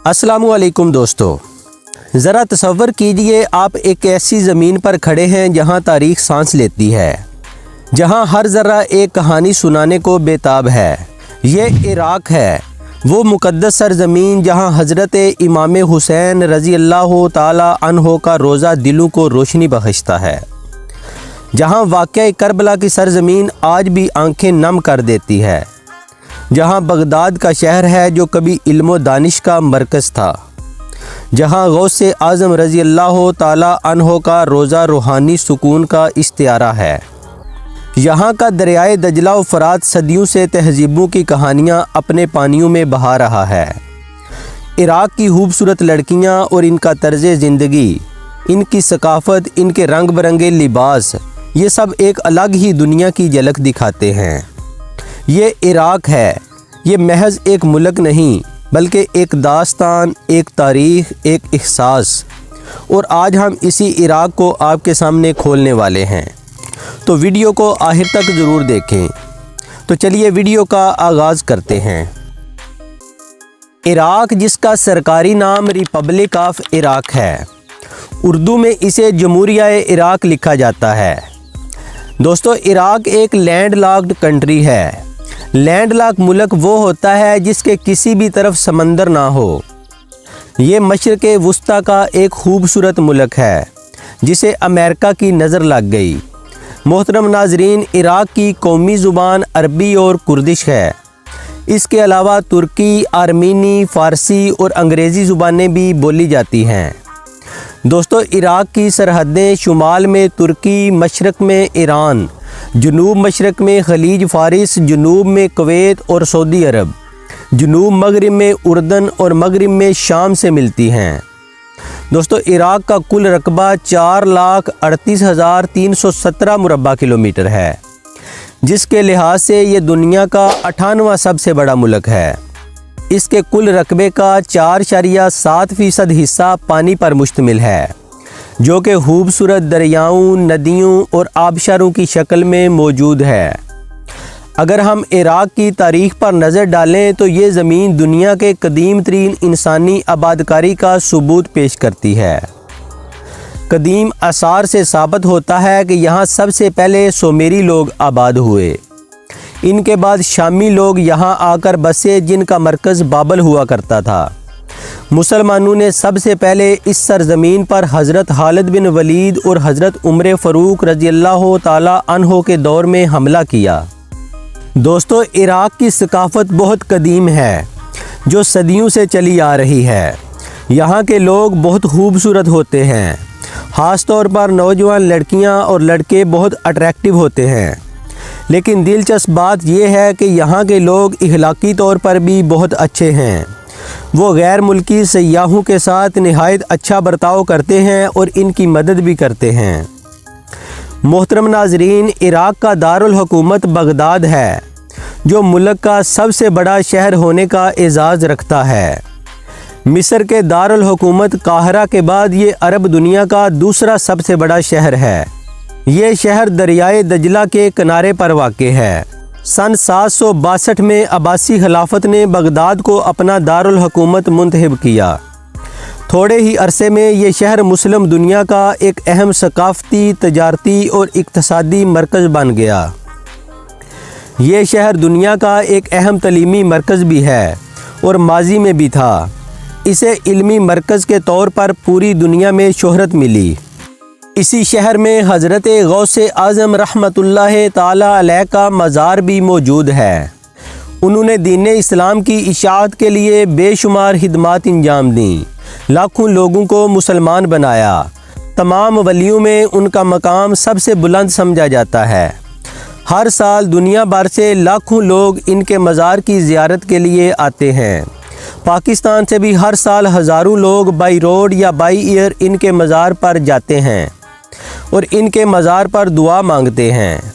अस्सलामु अलैकुम दोस्तों, ज़रा तसव्वुर कीजिए आप एक ऐसी ज़मीन पर खड़े हैं जहां तारीख़ सांस लेती है, जहां हर ज़रा एक कहानी सुनाने को बेताब है। ये इराक़ है, वो मुक़द्दस सरज़मीन जहां हज़रत इमाम हुसैन रज़ी अल्लाह ताला अन्हो का रोज़ा दिलों को रोशनी बख्शता है, जहां वाक़या करबला की सरज़मीन आज भी आंखें नम कर देती है, जहां बगदाद का शहर है जो कभी इल्म दानिश का मरकज़ था, जहां गौसे आज़म रज़ी अल्लाह ताला अन्हो का रोज़ा रूहानी सुकून का इस्तियारा है। यहाँ का दरियाए दजला व फ़रात सदियों से तहज़ीबों की कहानियाँ अपने पानियों में बहा रहा है। इराक़ की खूबसूरत लड़कियाँ और इनका तर्ज़ ज़िंदगी, इनकी सकाफ़त, इनके रंग बरंगे लिबास, ये सब एक अलग ही दुनिया की झलक दिखाते हैं। ये इराक़ है, ये महज एक मुल्क नहीं बल्कि एक दास्तान, एक तारीख़, एक एहसास। और आज हम इसी इराक़ को आपके सामने खोलने वाले हैं, तो वीडियो को आखिर तक ज़रूर देखें। तो चलिए वीडियो का आगाज़ करते हैं। इराक़, जिसका सरकारी नाम रिपब्लिक ऑफ इराक़ है, उर्दू में इसे जमहूरिया इराक़ लिखा जाता है। दोस्तों, इराक़ एक लैंड लॉक्ड कंट्री है। लैंड लॉक मुल्क वो होता है जिसके किसी भी तरफ समंदर ना हो। ये मशरक़ वुस्ता का एक खूबसूरत मुल्क है जिसे अमेरिका की नज़र लग गई। मोहतरम नाजरीन, इराक़ की कौमी ज़ुबान अरबी और कुर्दिश है। इसके अलावा तुर्की, आर्मीनी, फ़ारसी और अंग्रेज़ी ज़ुबानें भी बोली जाती हैं। दोस्तों, इराक़ की सरहदें शुमाल में तुर्की, मशरक़ में ईरान, जनूब मशरक़ में खलीज फ़ारिस, जनूब में कुवैत और सऊदी अरब, जनूब मगरिब में उर्दन और मगरिब में शाम से मिलती हैं। दोस्तों, इराक़ का कुल रकबा 4,38,317 मुरबा किलोमीटर है, जिसके लिहाज से ये दुनिया का 98वां सबसे बड़ा मुल्क है। इसके कुल रकबे का 4.7% हिस्सा पानी पर मुश्तमिल है, जो कि खूबसूरत दरियाओं, नदियों और आबशारों की शक्ल में मौजूद है। अगर हम इराक़ की तारीख़ पर नज़र डालें तो ये ज़मीन दुनिया के कदीम तरीन इंसानी आबादकारी का सबूत पेश करती है। कदीम आसार से साबित होता है कि यहाँ सबसे पहले सुमेरी लोग आबाद हुए। इनके बाद शामी लोग यहाँ आकर बसे, जिनका मरकज़ बाबल हुआ करता था। मुसलमानों ने सबसे पहले इस सरज़मीन पर हज़रत खालिद बिन वलीद और हज़रत उमर फ़ारूक रज़ी अल्लाह ताला अन्हो के दौर में हमला किया। दोस्तों, इराक़ की सकाफ़त बहुत कदीम है, जो सदियों से चली आ रही है। यहाँ के लोग बहुत खूबसूरत होते हैं, ख़ास तौर पर नौजवान लड़कियाँ और लड़के बहुत अट्रैक्टिव होते हैं। लेकिन दिलचस्प बात यह है कि यहाँ के लोग इखलाकी तौर पर भी बहुत अच्छे हैं। वो गैर मुल्की सयाहों के साथ निहायत अच्छा बर्ताव करते हैं और इनकी मदद भी करते हैं। मोहतरम नाजरीन, इराक़ का दारुल हुकूमत बगदाद है, जो मुल्क का सबसे बड़ा शहर होने का एजाज़ रखता है। मिस्र के दारुल हुकूमत काहिरा के बाद ये अरब दुनिया का दूसरा सबसे बड़ा शहर है। ये शहर दरियाए दजला के किनारे पर वाक़े है। सन 762 में अब्बासी खिलाफत ने बगदाद को अपना दारुल हुकूमत मुंतखब किया। थोड़े ही अरसे में ये शहर मुस्लिम दुनिया का एक अहम सकाफ़ती, तजारती और इक़्तिसादी मरकज़ बन गया। ये शहर दुनिया का एक अहम तलीमी मरकज़ भी है और माजी में भी था। इसे इल्मी मरकज़ के तौर पर पूरी दुनिया में शोहरत मिली। इसी शहर में हज़रत गौसे आज़म रहमतुल्लाह ताला अलैह का मज़ार भी मौजूद है। उन्होंने दीन इस्लाम की इशाअत के लिए बेशुमार खिदमात अंजाम दी, लाखों लोगों को मुसलमान बनाया। तमाम वलियों में उनका मकाम सबसे बुलंद समझा जाता है। हर साल दुनिया भर से लाखों लोग इनके मज़ार की ज़ियारत के लिए आते हैं। पाकिस्तान से भी हर साल हज़ारों लोग बाई रोड या बाई एयर इनके मज़ार पर जाते हैं और इनके मज़ार पर दुआ मांगते हैं।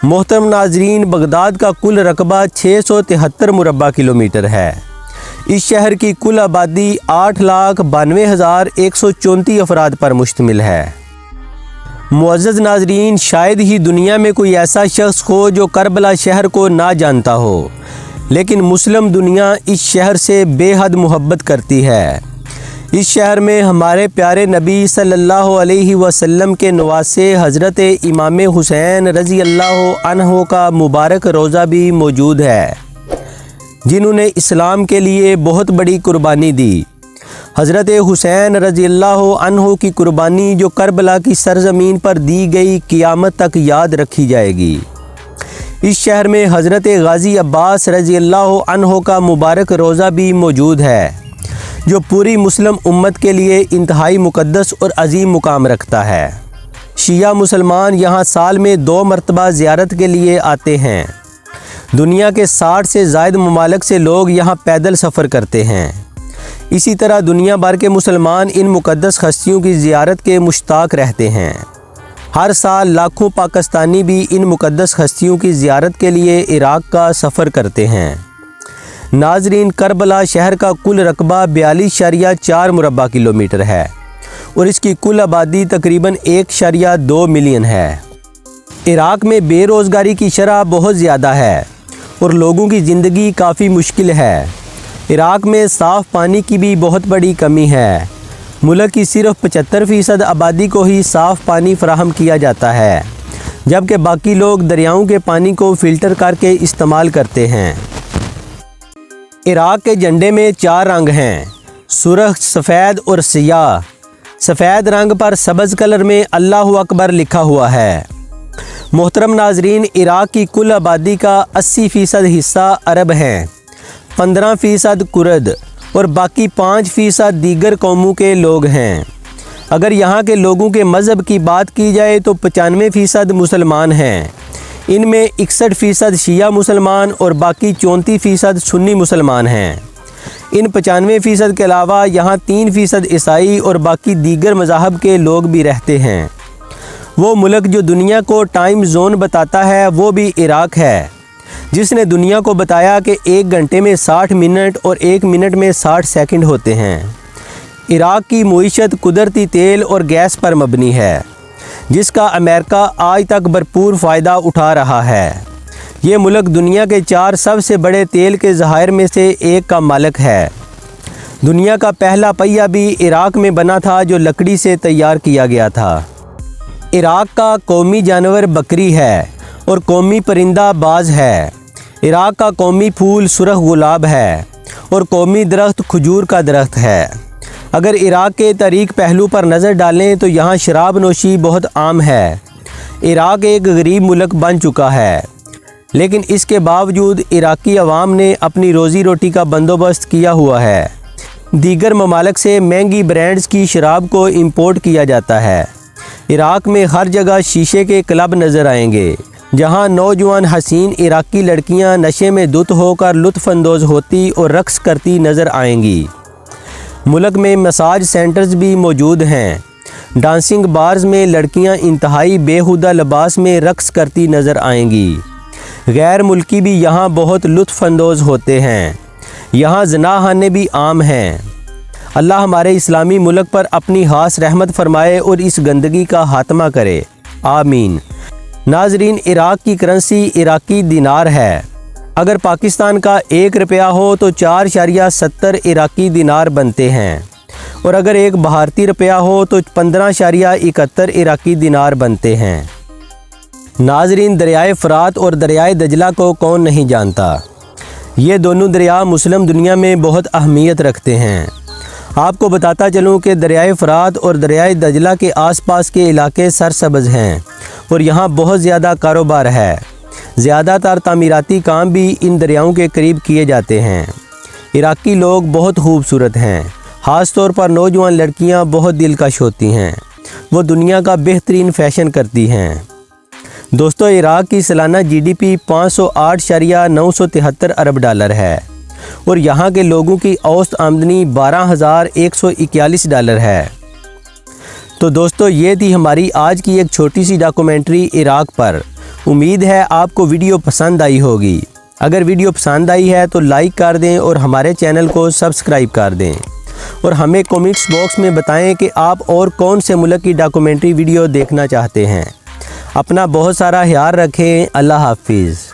मोहतरम नाजरीन, बगदाद का कुल रकबा 673 मुरबा किलोमीटर है। इस शहर की कुल आबादी 8,92,134 अफराद पर मुश्तमिल है। मुअज़्ज़ज़ नाजरीन, शायद ही दुनिया में कोई ऐसा शख्स हो जो करबला शहर को ना जानता हो, लेकिन मुस्लिम दुनिया इस शहर से बेहद मोहब्बत करती है। इस शहर में हमारे प्यारे नबी सल्लल्लाहु अलैहि वसल्लम के नवासे हज़रत इमाम हुसैन रज़ी अल्लाह अन्हो का मुबारक रोज़ा भी मौजूद है, जिन्होंने इस्लाम के लिए बहुत बड़ी कुर्बानी दी। हज़रत हुसैन रज़ी अल्लाह अन्हो की कुर्बानी जो करबला की सरज़मीन पर दी गई, क़ियामत तक याद रखी जाएगी। इस शहर में हज़रत गाज़ी अब्बास रज़ी अल्लाह अन्हो का मुबारक रोज़ा भी मौजूद है, जो पूरी मुस्लिम उम्मत के लिए इंतहाई मुक़द्दस और अज़ीम मुकाम रखता है। शिया मुसलमान यहाँ साल में 2 मरतबा ज़ियारत के लिए आते हैं। दुनिया के 60 से ज़ायद ममालिक से लोग यहाँ पैदल सफ़र करते हैं। इसी तरह दुनिया भर के मुसलमान इन मुक़द्दस हस्तियों की ज़ियारत के मुश्ताक रहते हैं। हर साल लाखों पाकिस्तानी भी इन मुक़द्दस हस्तियों की ज़ियारत के लिए इराक़ का सफ़र करते हैं। नाज़रीन, करबला शहर का कुल रकबा 42.4 मुरबा किलोमीटर है और इसकी कुल आबादी तकरीबन 1.2 मिलियन है। इराक़ में बेरोज़गारी की शरह बहुत ज़्यादा है और लोगों की ज़िंदगी काफ़ी मुश्किल है। इराक़ में साफ़ पानी की भी बहुत बड़ी कमी है। मुल्क की सिर्फ 75% आबादी को ही साफ़ पानी फराहम किया जाता है, जबकि बाकी लोग दरियाओं के पानी को फ़िल्टर करके इस्तेमाल करते हैं। इराक़ के झंडे में 4 रंग हैं, सुर्ख, सफ़ेद और सियाह। सफ़ेद रंग पर सब्ज़ कलर में अल्लाहु अकबर लिखा हुआ है। मोहतरम नाज़रीन, इराक़ की कुल आबादी का 80% हिस्सा अरब हैं, 15% कुर्द और बाकी 5% दीगर कौमों के लोग हैं। अगर यहाँ के लोगों के मज़हब की बात की जाए तो 95% मुसलमान हैं। इनमें 61% शिया मुसलमान और बाकी 34% सुन्नी मुसलमान हैं। इन 95% के अलावा यहाँ 3% ईसाई और बाकी दीगर मज़ाहब के लोग भी रहते हैं। वो मुल्क जो दुनिया को टाइम जोन बताता है वो भी इराक़ है, जिसने दुनिया को बताया कि 1 घंटे में 60 मिनट और 1 मिनट में 60 सेकंड होते हैं। इराक़ की मईशत कुदरती तेल और गैस पर मबनी है, जिसका अमेरिका आज तक भरपूर फ़ायदा उठा रहा है। ये मुल्क दुनिया के 4 सबसे बड़े तेल के ज़खायर में से एक का मालिक है। दुनिया का पहला पहिया भी इराक़ में बना था, जो लकड़ी से तैयार किया गया था। इराक़ का कौमी जानवर बकरी है और कौमी परिंदा बाज है। इराक़ का कौमी फूल सुर्ख गुलाब है और कौमी दरख्त खजूर का दरख्त है। अगर इराक़ के तारीख़ पहलू पर नज़र डालें तो यहाँ शराब नोशी बहुत आम है। इराक़ एक गरीब मुल्क बन चुका है, लेकिन इसके बावजूद इराक़ी अवाम ने अपनी रोज़ी रोटी का बंदोबस्त किया हुआ है। दीगर ममालिक से महंगी ब्रांड्स की शराब को इंपोर्ट किया जाता है। इराक़ में हर जगह शीशे के क्लब नज़र आएंगे, जहां नौजवान हसीन इराक़ी लड़कियां नशे में धुत होकर लुत्फ़अंदोज़ होती और रक़्स करती नज़र आएंगी। मुल्क में मसाज सेंटर्स भी मौजूद हैं। डांसिंग बार्स में लड़कियां इंतहाई बेहुदा लिबास में रक़्स करती नज़र आएंगी। गैर मुल्की भी यहाँ बहुत लुत्फ़अंदोज़ होते हैं। यहाँ ज़नाख़ाने भी आम हैं। अल्लाह हमारे इस्लामी मुल्क पर अपनी ख़ास रहमत फरमाए और इस गंदगी का खात्मा करे, आमीन। नाज़रीन, इराक़ की करेंसी इराक़ी दिनार है। अगर पाकिस्तान का 1 रुपया हो तो 4.70 इराक़ी दिनार बनते हैं और अगर 1 भारतीय रुपया हो तो 15.71 इराक़ी दिनार बनते हैं। नाज़रीन, दरियाए फ़रात और दरियाए दजला को कौन नहीं जानता। ये दोनों दरिया मुस्लिम दुनिया में बहुत अहमियत रखते हैं। आपको बताता चलूँ कि दरियाए फ़रात और दरियाए दजला के आसपास के इलाके सरसब्ज़ हैं और यहाँ बहुत ज़्यादा कारोबार है। ज़्यादातर तामीराती काम भी इन दरियाओं के करीब किए जाते हैं। इराक़ी लोग बहुत खूबसूरत हैं, ख़ास तौर पर नौजवान लड़कियाँ बहुत दिलकश होती हैं। वो दुनिया का बेहतरीन फ़ैशन करती हैं। दोस्तों, इराक़ की सालाना GDP 508.973 अरब डॉलर है और यहाँ के लोगों की औसत आमदनी 12,141 डॉलर है। तो दोस्तों, ये थी हमारी आज की एक छोटी सी डॉक्यूमेंट्री इराक़ पर। उम्मीद है आपको वीडियो पसंद आई होगी। अगर वीडियो पसंद आई है तो लाइक कर दें और हमारे चैनल को सब्सक्राइब कर दें और हमें कमेंट्स बॉक्स में बताएं कि आप और कौन से मुल्क की डॉक्यूमेंट्री वीडियो देखना चाहते हैं। अपना बहुत सारा ख्याल रखें। अल्लाह हाफिज़।